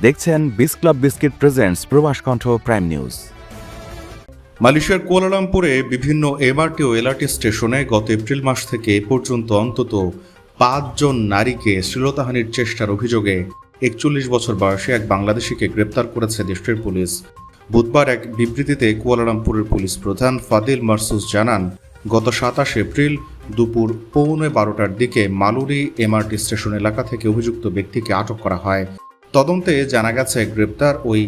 দেখছেন বিস club biscuit presents প্রবাস কণ্ঠ প্রাইম নিউজ। মালয়েশিয়ার কুয়ালালামপুরে বিভিন্ন এমআরটি ও এলআরটি স্টেশনে গত এপ্রিল মাস থেকে এ পর্যন্ত অন্তত ৫ জন নারীকে শ্লীলতাহানির চেষ্টার অভিযোগে ৪১ বছর বয়সী এক বাংলাদেশিকে গ্রেপ্তার করেছে দেশটির পুলিশ। বুধবার এক বিবৃতিতে কুয়ালালামপুরের পুলিশ প্রধান ফাদিল মারসুস জানান, গত ২৭ এপ্রিল দুপুর ১১:১২টার দিকে মালুরি এমআরটি স্টেশন এলাকা থেকে অভিযুক্ত ব্যক্তিকে আটক করা হয়। তদন্তে জানা গেছে গ্রেপ্তার ওই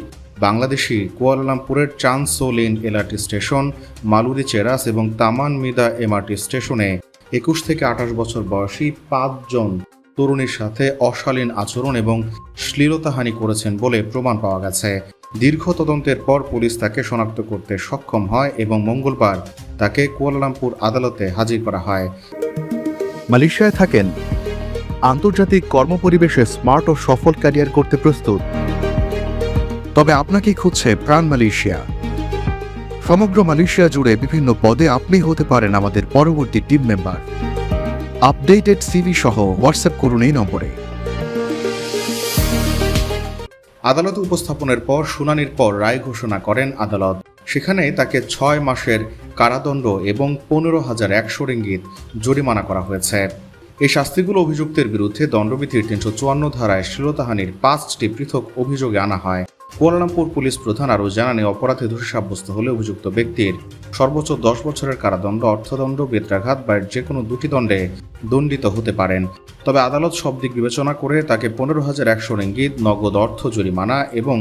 বাংলাদেশি কুয়ালালামপুরের চানসোলিন এলআরটি স্টেশন, মালুরি চেরাস এবং তামান মিদা এমআরটি স্টেশনে ২১ থেকে ২৮ বছর বয়সী ৫ জন তরুণীর সাথে অশালীন আচরণ এবং শ্লীলতাহানি করেছেন বলে প্রমাণ পাওয়া গেছে। দীর্ঘ তদন্তের পর পুলিশ তাকে শনাক্ত করতে সক্ষম হয় এবং মঙ্গলবার তাকে কুয়ালালামপুর আদালতে হাজির করা হয়। মালয়েশিয়ায় থাকেন, আন্তর্জাতিক কর্মপরিবেশে স্মার্ট ও সফল ক্যারিয়ার করতে প্রস্তুত, তবে আপনাকে খুঁজছে প্রাণ মালয়েশিয়া। সমগ্র মালয়েশিয়া জুড়ে বিভিন্ন পদে আপনি হতে পারেন আমাদের পরবর্তী টিম মেম্বার। আপডেটেড সিভি সহ হোয়াটসঅ্যাপ করুন এই নম্বরে। আদালতে উপস্থাপনের পর শুনানির পর রায় ঘোষণা করেন আদালত। সেখানে তাকে ৬ মাসের কারাদণ্ড এবং ১৫,১০০ রিঙ্গিত জরিমানা করা হয়েছে। এই শাস্তিগুলো অভিযুক্তের বিরুদ্ধে দণ্ডবিধির ৩৫৪ ধারায় শ্লীলতাহানির ৫টি পৃথক অভিযোগে আনা হয়। কুয়ালালামপুর পুলিশ প্রধান আরও জানান, অপরাধে দোষী সাব্যস্ত হলে অভিযুক্ত ব্যক্তির সর্বোচ্চ ১০ বছরের কারাদণ্ড, অর্থদণ্ড, বেত্রাঘাত বা এর যে কোনো দুটি দণ্ডে দণ্ডিত হতে পারেন। তবে আদালত সব দিক বিবেচনা করে তাকে ১৫,১০০ রিঙ্গিত নগদ অর্থ জরিমানা এবং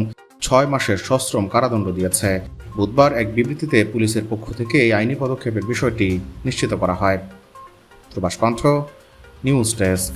৬ মাসের সশ্রম কারাদণ্ড দিয়েছে। বুধবার এক বিবৃতিতে পুলিশের পক্ষ থেকে এই আইনি পদক্ষেপের বিষয়টি নিশ্চিত করা হয়। প্রবাস কণ্ঠ নিউজ ডেস্ক।